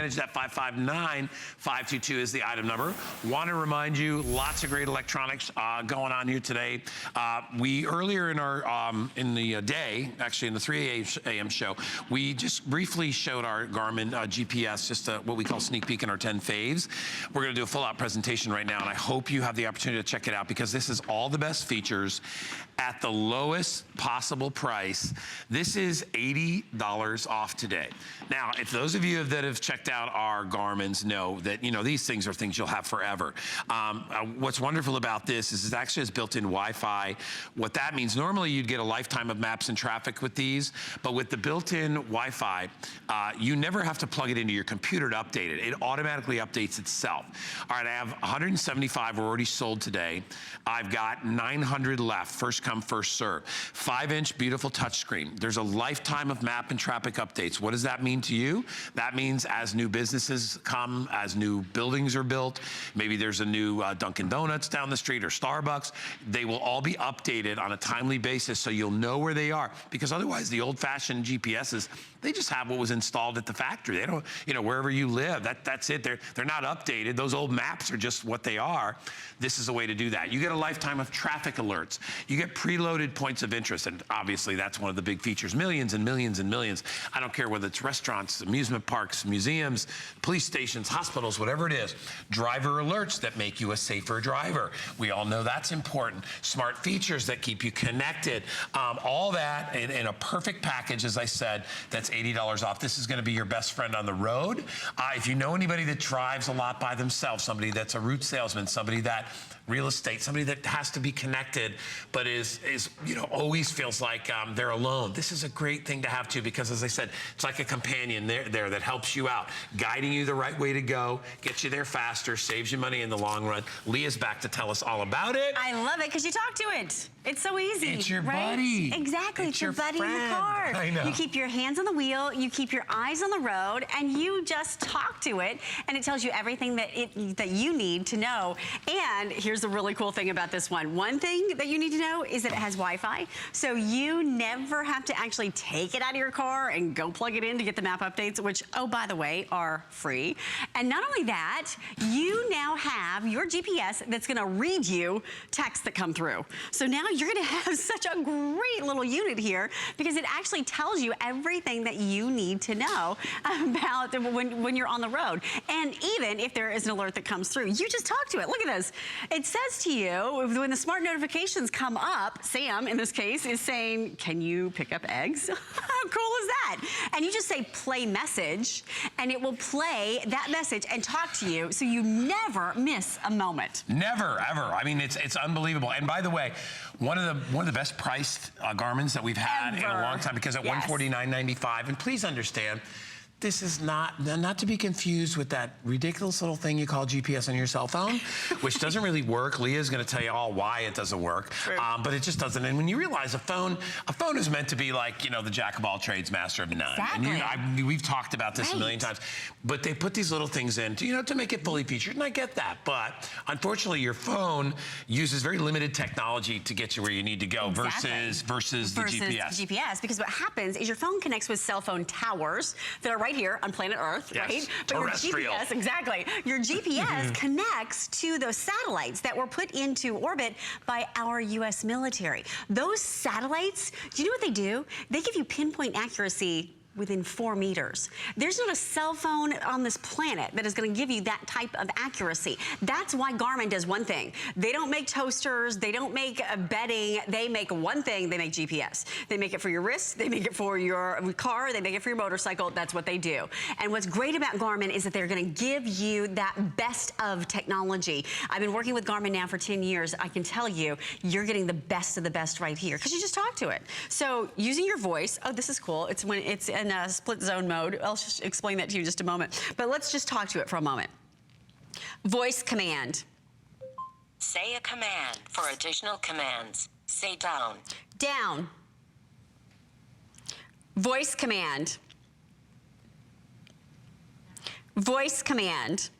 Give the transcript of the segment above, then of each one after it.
That 559-522 is the item number. Want to remind you, lots of great electronics going on here today. We earlier in our in the day, actually in the 3 a.m. show, we just briefly showed our Garmin GPS, just what we call sneak peek in our 10 faves. We're going to do a full-out presentation right now, and I hope you have the opportunity to check it out because this is all the best features at the lowest possible price. This is $80 off today. Now, if those of you that have checked out our Garmin's know that, you know, these things are things you'll have forever. What's wonderful about this is it actually has built-in Wi-Fi. What that means, normally you'd get a lifetime of maps and traffic with these, but with the built-in Wi-Fi, you never have to plug it into your computer to update it. It automatically updates itself. All right, I have 175 already sold today. I've got 900 left, first come, first serve. 5-inch beautiful touchscreen. There's a lifetime of map and traffic updates. What does that mean to you? That means as new businesses come, as new buildings are built, maybe there's a new Dunkin' Donuts down the street or Starbucks, they will all be updated on a timely basis so you'll know where they are. Because otherwise the old-fashioned GPSs, they just have what was installed at the factory. They don't, you know, wherever you live, that's it. They're not updated. Those old maps are just what they are. This is a way to do that. You get a lifetime of traffic alerts. You get preloaded points of interest, and obviously that's one of the big features. Millions and millions and millions. I don't care whether it's restaurants, amusement parks, museums, police stations, hospitals, whatever it is. Driver alerts that make you a safer driver. We all know that's important. Smart features that keep you connected. All that in a perfect package, as I said, that's $80 off. This is going to be your best friend on the road. If you know anybody that drives a lot by themselves, somebody that's a route salesman, somebody that real estate, somebody that has to be connected, but is you know, always feels like they're alone. This is a great thing to have too, because as I said, it's like a companion there that helps you out, guiding you the right way to go, gets you there faster, saves you money in the long run. Leah's back to tell us all about it. I love it because you talk to it. It's so easy. It's your right? buddy. Exactly. It's your buddy friend. in the car. I know. You keep your hands on the wheel, you keep your eyes on the road, and you just talk to it, and it tells you everything that you need to know. And here's the really cool thing about this one. One thing that you need to know is that it has Wi-Fi, so you never have to actually take it out of your car and go plug it in to get the map updates, which, oh, by the way, are free. And not only that, you now have your GPS that's gonna read you texts that come through. So now you're gonna have such a great little unit here because it actually tells you everything that you need to know about when you're on the road. And even if there is an alert that comes through, you just talk to it. Look at this. It says to you, when the smart notifications come up, Sam, in this case, is saying, can you pick up eggs? How cool is that? And you just say play message, and it will play that message and talk to you, so you never miss a moment. Never, ever. I mean, it's unbelievable. And by the way, one of the best priced Garmin's that we've had in a long time, because at $149.95, and please understand, this is not to be confused with that ridiculous little thing you call GPS on your cell phone, which doesn't really work. Leah's going to tell you all why it doesn't work, but it just doesn't. And when you realize a phone is meant to be like, you know, the jack of all trades, master of none. Exactly. And we've talked about this a million times, but they put these little things in to, you know, to make it fully featured, and I get that. But unfortunately, your phone uses very limited technology to get you where you need to go versus the GPS. Because what happens is your phone connects with cell phone towers that are right here on planet Earth, right? But terrestrial. your GPS, exactly. Your GPS connects to those satellites that were put into orbit by our US military. Those satellites, do you know what they do? They give you pinpoint accuracy within 4 meters. There's not a cell phone on this planet that is going to give you that type of accuracy. That's why Garmin does one thing. They don't make toasters, they don't make bedding, they make one thing, they make GPS. They make it for your wrist, they make it for your car, they make it for your motorcycle. That's what they do. And what's great about Garmin is that they're going to give you that best of technology. I've been working with Garmin now for 10 years. I can tell you, you're getting the best of the best right here because you just talk to it. So using your voice, oh, this is cool. It's when it's in split zone mode. I'll just explain that to you in just a moment. But let's just talk to it for a moment. Voice command. Say a command. For additional commands, say down. Down. Voice command. Voice command.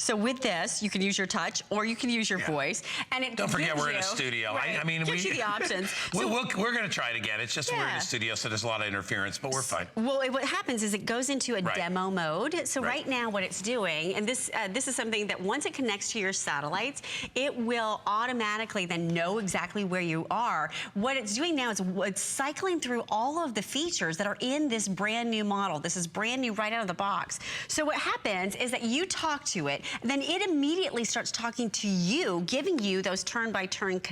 So with this, you can use your touch or you can use your voice. And it Don't forget gives we're in a you- studio. Right, I mean, gives you the options. So, we're going to try it again. It's just we're in a studio, so there's a lot of interference, but we're fine. well, what happens is it goes into a demo mode. So right now what it's doing, and this is something that once it connects to your satellites, it will automatically then know exactly where you are. What it's doing now is it's cycling through all of the features that are in this brand new model. This is brand new right out of the box. So what happens is that you talk to it, then it immediately starts talking to you, giving you those turn-by-turn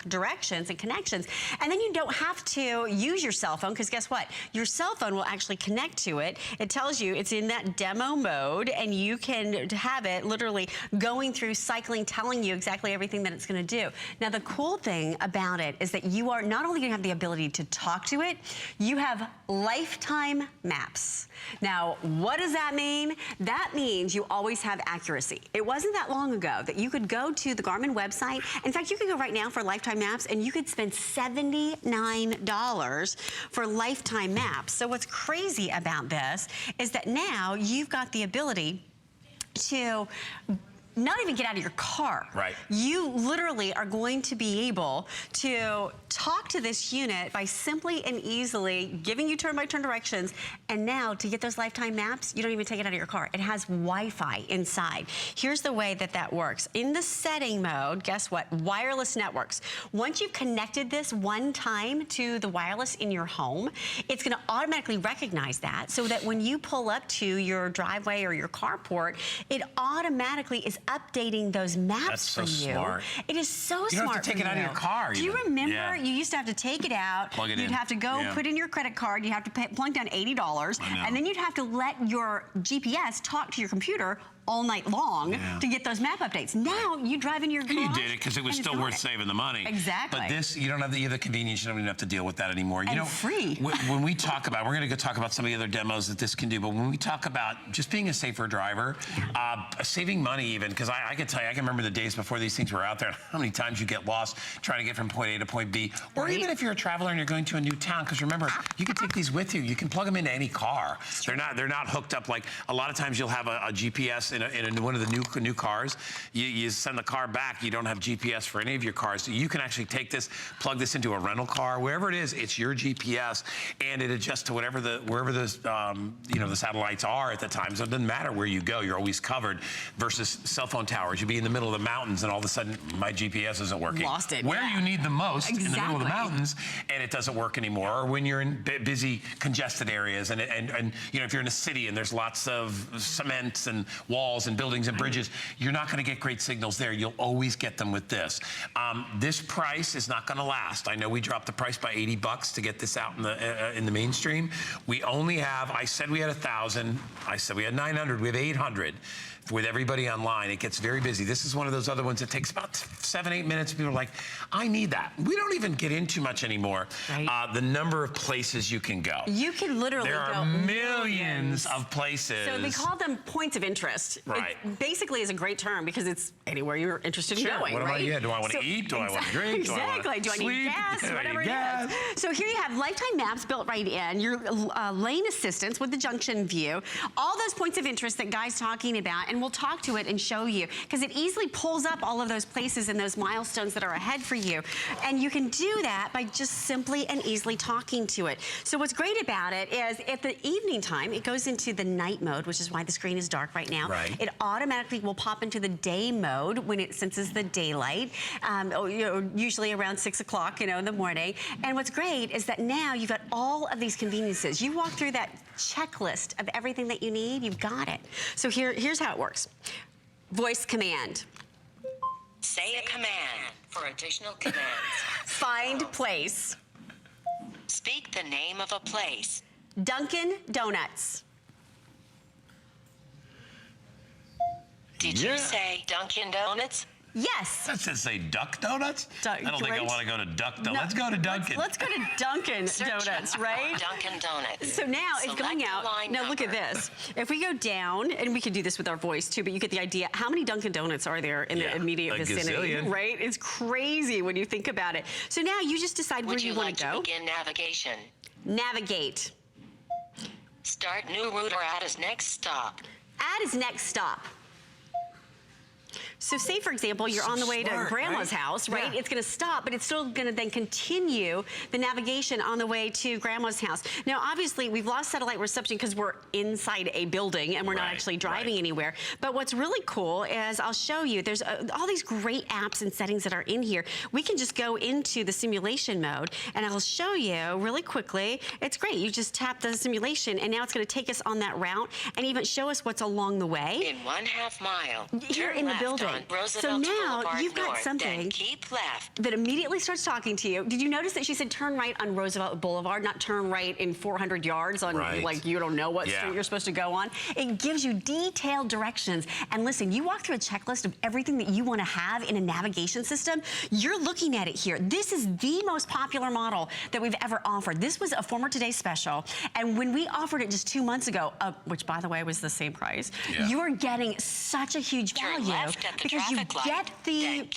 directions and connections. And then you don't have to use your cell phone, because guess what? Your cell phone will actually connect to it. It tells you it's in that demo mode, and you can have it literally going through, cycling, telling you exactly everything that it's going to do. Now, the cool thing about it is that you are not only going to have the ability to talk to it, you have lifetime maps. Now, what does that mean? That means you always have accuracy. It wasn't that long ago that you could go to the Garmin website. In fact, you could go right now for lifetime maps and you could spend $79 for lifetime maps. So what's crazy about this is that now you've got the ability to not even get out of your car. Right. You literally are going to be able to talk to this unit by simply and easily giving you turn-by-turn directions. And now to get those lifetime maps, you don't even take it out of your car. It has Wi-Fi inside. Here's the way that that works. In the setting mode, guess what? Wireless networks. Once you've connected this one time to the wireless in your home, it's going to automatically recognize that so that when you pull up to your driveway or your carport, it automatically is updating those maps for you. That's so smart. It is so smart. You don't have to take it out of your car. Do you even. remember you used to have to take it out, plug it you'd in. have to go put in your credit card, you'd have to plunk down $80, and then you'd have to let your GPS talk to your computer all night long to get those map updates. Now you drive in your garage. You did it because it was still worth saving the money. Exactly. But this, you don't have the convenience. You don't even have to deal with that anymore. You And know, free. When we talk about, we're going to go talk about some of the other demos that this can do. But when we talk about just being a safer driver, saving money even, because I can tell you, I can remember the days before these things were out there. How many times you get lost trying to get from point A to point B, or even if you're a traveler and you're going to a new town. Because remember, you can take these with you. You can plug them into any car. They're not hooked up like a lot of times. You'll have a GPS in one of the new cars. You send the car back, you don't have GPS for any of your cars. So you can actually take this, plug this into a rental car, wherever it is, it's your GPS, and it adjusts to wherever the satellites are at the time. So it doesn't matter where you go, you're always covered. Versus cell phone towers, you'd be in the middle of the mountains and all of a sudden my GPS isn't working. Lost it. Where you need the most, in the middle of the Exactly. mountains, and it doesn't work anymore. Or when you're in busy, congested areas, and you know, if you're in a city and there's lots of cement and walls and buildings and bridges, you're not going to get great signals there. You'll always get them with this. This price is not going to last. I know we dropped the price by $80 to get this out in the mainstream. We only have, I said we had 1,000. I said we had 900. We have 800. With everybody online, it gets very busy. This is one of those other ones that takes about 7-8 minutes. People are like, I need that. We don't even get in too much anymore. Right. The number of places you can go. You can literally There go are millions of places. So they call them points of interest. Right. It basically is a great term because it's anywhere you're interested in going, What right? Do I want to eat? Do I want to drink? Exactly. Do I need gas? Whatever it is. So here you have lifetime maps built right in, your lane assistance with the junction view, all those points of interest that Guy's talking about, and we'll talk to it and show you because it easily pulls up all of those places and those milestones that are ahead for you. And you can do that by just simply and easily talking to it. So what's great about it is at the evening time, it goes into the night mode, which is why the screen is dark right now. Right. It automatically will pop into the day mode when it senses the daylight, usually around 6 o'clock, in the morning. And what's great is that now you've got all of these conveniences. You walk through that checklist of everything that you need, you've got it. So here's how it works. Voice command. Say a command for additional commands. Find place. Speak the name of a place. Dunkin' Donuts. Did you say Dunkin' Donuts? Yes. That says say Duck Donuts? I don't think I want to go to Duck Donuts. No, Let's go to Dunkin'. Let's go to Dunkin' Search Donuts, right? Dunkin' Donuts. So now it's Select going the out. line Now look at number. this. If we go down, and we can do this with our voice too, but you get the idea. How many Dunkin' Donuts are there in the immediate a vicinity? gazillion. Right? It's crazy when you think about it. So now you just decide where Would you you want like to to go. begin navigation? Navigate. Start new route or add as next stop. Add is next stop. So say, for example, you're on the way to grandma's house, right? Yeah. It's gonna stop, but it's still gonna then continue the navigation on the way to grandma's house. Now, obviously, we've lost satellite reception because we're inside a building and we're not actually driving anywhere. But what's really cool is I'll show you, there's all these great apps and settings that are in here. We can just go into the simulation mode and I'll show you really quickly. It's great. You just tap the simulation and now it's gonna take us on that route and even show us what's along the way. In 1/2 mile, Here turn in the left building. on So Roosevelt now Boulevard you've got North, something then keep left. that immediately starts talking to you. Did you notice that she said turn right on Roosevelt Boulevard, not turn right in 400 yards on like you don't know what street you're supposed to go on? It gives you detailed directions. And listen, you walk through a checklist of everything that you want to have in a navigation system. You're looking at it here. This is the most popular model that we've ever offered. This was a Former Today special. And when we offered it just 2 months ago, which by the way was the same price, you are getting such a huge value because you get the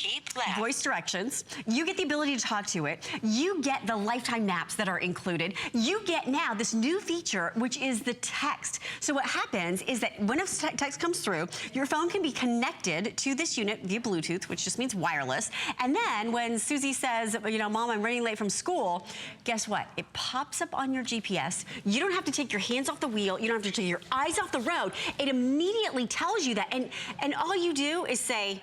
voice directions, you get the ability to talk to it, you get the lifetime maps that are included, you get now this new feature, which is the text. So what happens is that when a text comes through, your phone can be connected to this unit via Bluetooth, which just means wireless. And then when Susie says, you know, Mom, I'm running late from school, guess what? It pops up on your GPS. You don't have to take your hands off the wheel. You don't have to take your eyes off the road. It immediately tells you that. And all you do is say,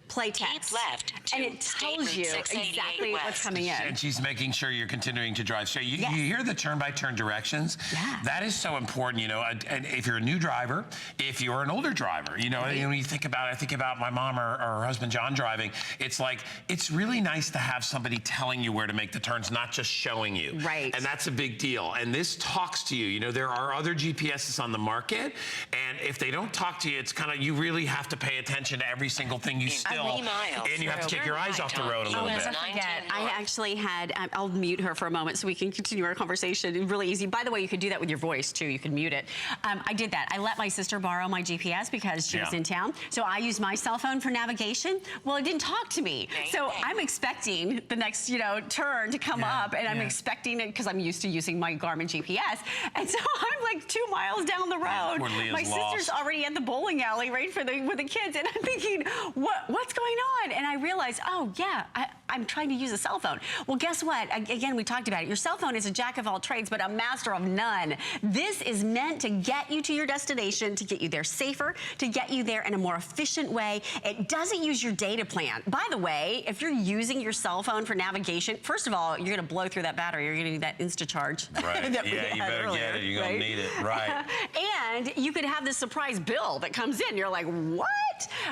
play text. Keep left and it tells you exactly what's coming in. And she's making sure you're continuing to drive. So you hear the turn-by-turn directions. That is so important, you know, and if you're a new driver, if you're an older driver, you know, when you think about it, I think about my mom or her husband John driving, it's like, it's really nice to have somebody telling you where to make the turns, not just showing you. Right. And that's a big deal. And this talks to you. You know, there are other GPSs on the market, and if they don't talk to you, it's kind of, you really have to pay attention to every single thing you still, and you have to take your eyes off the road a little bit. I actually had, I'll mute her for a moment so we can continue our conversation. Really easy. By the way, you could do that with your voice too. You could mute it. I did that. I let my sister borrow my GPS because she was in town. So I used my cell phone for navigation. Well, it didn't talk to me. So I'm expecting the next, you know, turn to come up, and I'm expecting it because I'm used to using my Garmin GPS. And so I'm like 2 miles down the road. My sister's already at the bowling alley, right, with the kids, and I'm thinking, what's going on? And I realized, oh yeah, I'm trying to use a cell phone. Well, guess what? Again, we talked about it. Your cell phone is a jack of all trades, but a master of none. This is meant to get you to your destination, to get you there safer, to get you there in a more efficient way. It doesn't use your data plan. By the way, if you're using your cell phone for navigation, first of all, you're gonna blow through that battery. You're gonna need that Instacharge. Right, yeah, you better get it. You're gonna need it, right. And you could have this surprise bill that comes in. You're like, what?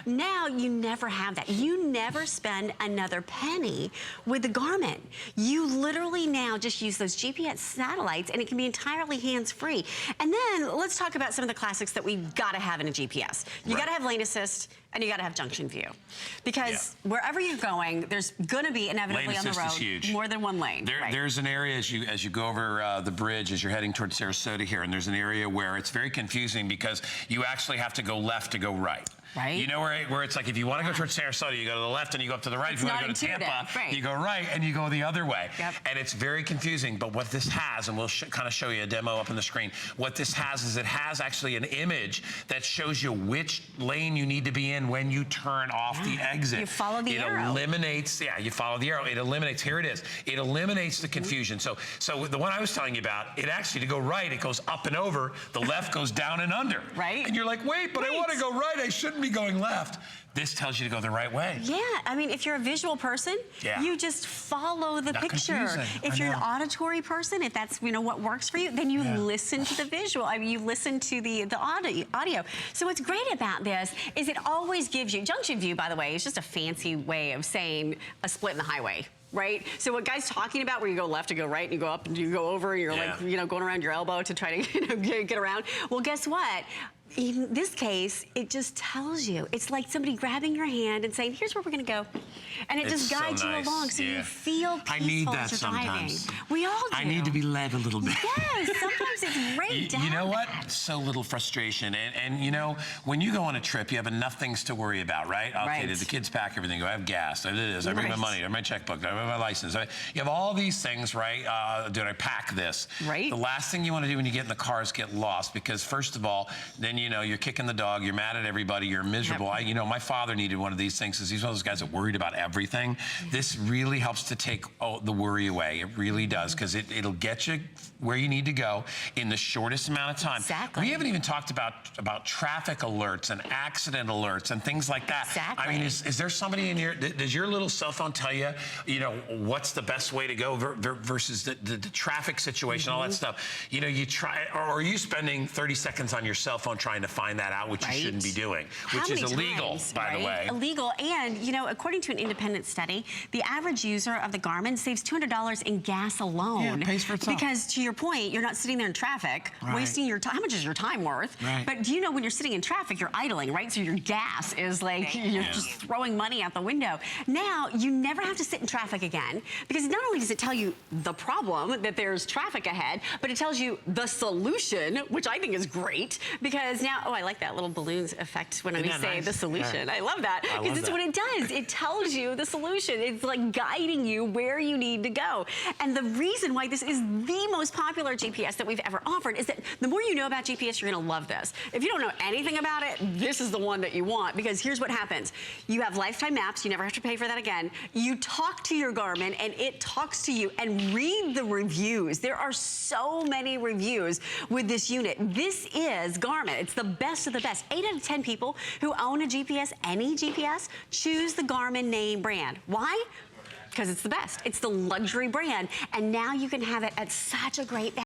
Now you never have that. You never spend another penny with the Garmin. You literally now just use those GPS satellites, and it can be entirely hands-free. And then let's talk about some of the classics that we've got to have in a GPS. You got to have lane assist, and you got to have junction view, because wherever you're going, there's going to be inevitably on the road more than one lane. There's an area as you go over the bridge as you're heading towards Sarasota here, and there's an area where it's very confusing because you actually have to go left to go right. Right. You know where it's like if you want to go towards Sarasota, you go to the left and you go up to the right. If you want to go to Tampa, you go right and you go the other way. And it's very confusing. But what this has, and we'll kind of show you a demo up on the screen, what this has is it has actually an image that shows you which lane you need to be in when you turn off the exit. You follow the arrow. It eliminates, you follow the arrow. It eliminates, here it is. It eliminates the confusion. So the one I was telling you about, it actually, to go right, it goes up and over. The left goes down and under. Right. And you're like, wait, but I want to go right. I shouldn't be going left. This tells you to go the right way. Yeah, I mean, if you're a visual person, you just follow the picture. If you're an auditory person, if that's, you know, what works for you, then you listen to the visual. I mean, you listen to the audio. So what's great about this is it always gives you, junction view, by the way, is just a fancy way of saying a split in the highway. Right? So what Guy's talking about, where you go left to go right, and you go up and you go over, and you're like, you know, going around your elbow to try to, you know, get around. Well, guess what? In this case, it just tells you. It's like somebody grabbing your hand and saying, here's where we're going to go. And it just guides you along, so you feel peaceful. I need that as you're sometimes. Driving. We all do. I need to be led a little bit. Yes, sometimes it's great to have You know what? that. So little frustration. And you know, when you go on a trip, you have enough things to worry about, right? Okay, did the kids pack everything? Do I have gas? I do this. I bring my money. I have my checkbook. I have my license. You have all these things, right? Did I pack this? Right. The last thing you want to do when you get in the car is get lost, because first of all, then and you know, you're kicking the dog, you're mad at everybody, you're miserable. Yep. You know, my father needed one of these things because he's one of those guys that worried about everything. This really helps to take the worry away. It really does, because it'll get you where you need to go in the shortest amount of time. Exactly. We haven't even talked about traffic alerts and accident alerts and things like that. Exactly. I mean, is there somebody in your, does your little cell phone tell you, you know, what's the best way to go versus the traffic situation, all that stuff? You know, you try, or are you spending 30 seconds on your cell phone trying to find that out, which you shouldn't be doing, which is illegal, by the way. Illegal, and you know, according to an independent study, the average user of the Garmin saves $200 in gas alone. Yeah, it pays for itself. Because to your point, you're not sitting there in traffic, wasting your time. How much is your time worth? But do you know when you're sitting in traffic, you're idling, right? So your gas is like, you're just throwing money out the window. Now, you never have to sit in traffic again, because not only does it tell you the problem, that there's traffic ahead, but it tells you the solution, which I think is great, because now, oh, I like that little balloons effect when we say the solution. I love that, because it's what it does. It tells you the solution. It's like guiding you where you need to go. And the reason why this is the most popular GPS that we've ever offered is that the more you know about GPS, you're gonna love this. If you don't know anything about it, this is the one that you want, because here's what happens. You have lifetime maps, you never have to pay for that again. You talk to your Garmin and it talks to you, and read the reviews. There are so many reviews with this unit. This is Garmin. It's the best of the best. 8 out of 10 people who own a GPS, any GPS, choose the Garmin name brand. Why? Because it's the best. It's the luxury brand, and now you can have it at such a great value.